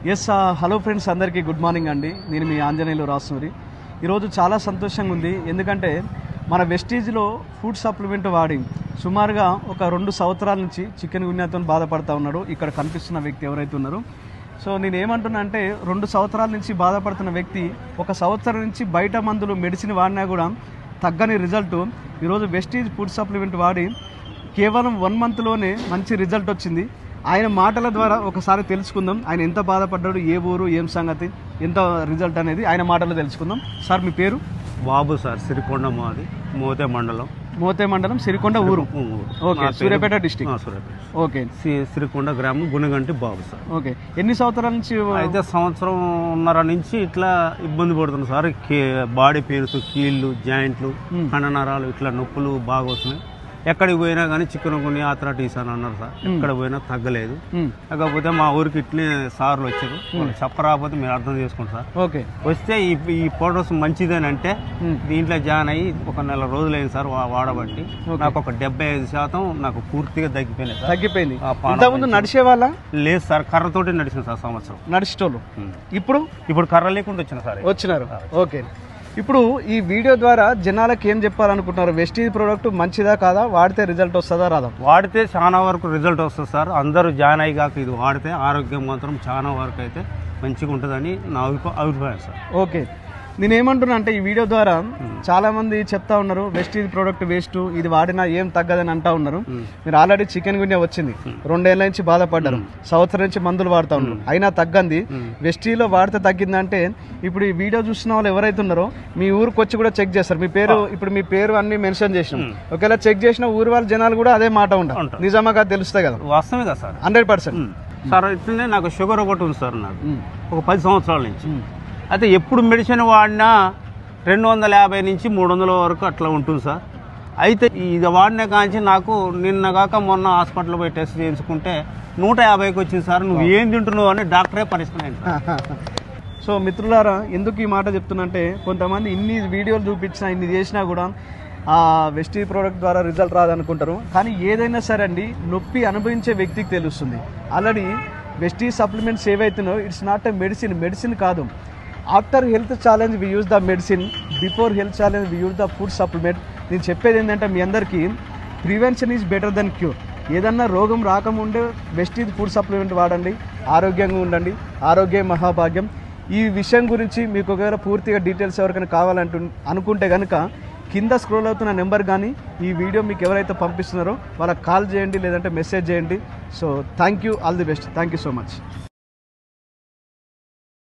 Yes hello friends, అందరికీ good morning అండి. నేను మీ ఆంజనేయులు రాసూరి. ఈరోజు చాలా సంతోషంగా ఉంది. ఎందుకంటే మన వెస్టీజ్లో ఫుడ్ సప్లిమెంట్ వాడి సుమారుగా ఒక 2 సంవత్సరాల నుంచి చికెన్ గున్యాతో బాధపడుతూ ఉన్నాడు. ఇక్కడ కనిపిస్తున్న వ్యక్తి ఎవరైతే ఉన్నారో, సో నేను ఏమంటున్నా అంటే 2 సంవత్సరాల నుంచి బాధపడుతున్న వ్యక్తి 1 సంవత్సరం నుంచి బయట మందులు మెడిసిన్ వాడినా కూడా తగ్గని రిజల్ట్ ఈరోజు వెస్టీజ్ ఫుడ్ సప్లిమెంట్ వాడి కేవలం 1 మంత్లోనే మంచి రిజల్ట్ వచ్చింది. ఆయన మాటల ద్వారా ఒకసారి తెలుసుకుందాం. ఆయన ఎంత బాధపడ్డాడు, ఏ ఊరు, ఏం సంగతి, ఎంత రిజల్ట్ అనేది ఆయన మాటలో తెలుసుకుందాం. సార్, మీ పేరు? బాబు సార్. సిరికొండ మాది, మోతే మండలం సిరికొండ ఊరు. Okay, Suryapet district. Okay, Sirikonda గ్రామం, గుణగంటి బాబు సార్. ఓకే, ఎన్ని సంవత్సరాల నుంచి? అయితే 1.5 నుంచి ఇట్లా ఇబ్బంది పడుతుంది సార్. బాడీ పెయిన్స్, కీళ్ళు, జాయింట్లు, కండనరాలు ఇట్లా నొప్పులు బాగా వస్తున్నాయి. ఎక్కడికి పోయినా కానీ చికెన్ గున్యా ఆర్థరైటిస్ అని అన్నారు సార్. ఎక్కడ పోయినా తగ్గలేదు. కాకపోతే మా ఊరికి ఇట్లే సార్లు వచ్చారు. చెప్పరాకపోతే మీరు అర్థం చేసుకోండి సార్. ఓకే, వస్తే ఈ పౌడర్స్ మంచిదేనంటే దీంట్లో జాయిన్ అయ్యి 1 నెల రోజులైంది సార్ వాడబట్టి. నాకు ఒక 75% నాకు పూర్తిగా తగ్గిపోయింది. ఇంతకుముందు నడిచే వాళ్ళ? లేదు సార్, కర్రతోటి నడిచిన సార్ సంవత్సరం. నడిచేటోళ్ళు ఇప్పుడు కర్ర లేకుండా వచ్చిన సార్. వచ్చినారు. ఓకే, ఇప్పుడు ఈ వీడియో ద్వారా జనాలకు ఏం చెప్పాలనుకుంటున్నారు? వెస్టీజ్ ప్రోడక్ట్ మంచిదా కాదా? వాడితే రిజల్ట్ వస్తుందా రాదా? వాడితే చాలా వరకు రిజల్ట్ వస్తుంది సార్. అందరూ జాయిన్ అయ్యాక ఇది వాడితే ఆరోగ్యం మాత్రం చాలా వరకు అయితే మంచిగా ఉంటుందని నా అభిప్రాయం సార్. ఓకే, నేనేమంటున్నా అంటే ఈ వీడియో ద్వారా చాలా మంది చెప్తా ఉన్నారు వెస్టీజ్ ప్రోడక్ట్ వేస్ట్, ఇది వాడినా ఏం తగ్గదని అంటా ఉన్నారు. మీరు ఆల్రెడీ చికెన్ గున్యా వచ్చింది, 2 ఏళ్ళ నుంచి బాధపడ్డారు, సంవత్సరం నుంచి మందులు వాడుతూ ఉన్నారు, అయినా తగ్గంది. వెస్టీజ్లో వాడితే తగ్గిందంటే ఇప్పుడు ఈ వీడియో చూసిన వాళ్ళు ఎవరైతే ఉన్నారో మీ ఊరికి వచ్చి కూడా చెక్ చేస్తారు. మీ పేరు, ఇప్పుడు మీ పేరు అన్ని మెన్షన్ చేసినాం. ఒకవేళ చెక్ చేసిన ఊరు వాళ్ళ జనాలు కూడా అదే మాట ఉంటారు. నిజమా కాదు తెలుస్తాయి కదా? వాస్తవమే కదా సార్, 100%. సార్ ఇట్లనే నాకు షుగర్ ఒకటి ఉంది సార్. నాకు ఒక 10 సంవత్సరాల నుంచి. అయితే ఎప్పుడు మెడిసిన్ వాడినా 250 నుంచి 300 వరకు అట్లా ఉంటుంది సార్. అయితే ఇది వాడిన కాంచి నాకు నిన్నగాక మొన్న హాస్పిటల్ పోయి టెస్ట్ చేయించుకుంటే 150కి వచ్చింది సార్. నువ్వు ఏం తింటున్నావు అని డాక్టరే పరిష్కరించారు. సో మిత్రులారా, ఎందుకు ఈ మాట చెప్తున్నా అంటే కొంతమంది ఇన్ని వీడియోలు చూపించినా ఇన్ని చేసినా కూడా ఆ వెస్టీజ్ ప్రోడక్ట్ ద్వారా రిజల్ట్ రాదనుకుంటారు. కానీ ఏదైనా సరే అండి, నొప్పి అనుభవించే వ్యక్తికి తెలుస్తుంది. ఆల్రెడీ వెస్టీజ్ సప్లిమెంట్స్ ఏవైతున్నాయో ఇట్స్ నాట్ ఎ మెడిసిన్ కాదు. After health challenge we use the medicine, before health challenge we use the food supplement. నేను చెప్పేది ఏంటంటే మీ అందరికీ prevention is better than cure. ఏదన్నా రోగం రాకముందే వెస్టీజ్ ఫుడ్ సప్లిమెంట్ వాడండి, ఆరోగ్యంగా ఉండండి. ఆరోగ్యం మహాభాగ్యం. ఈ విషయం గురించి మీకు ఒకవేళ పూర్తిగా డీటెయిల్స్ ఎవరికైనా అనుకుంటే కనుక కింద స్క్రోల్ అవుతున్న నెంబర్ కానీ ఈ వీడియో మీకు ఎవరైతే పంపిస్తున్నారో వాళ్ళకి కాల్ చేయండి, లేదంటే మెసేజ్ చేయండి. So thank you, all the best. Thank you so much.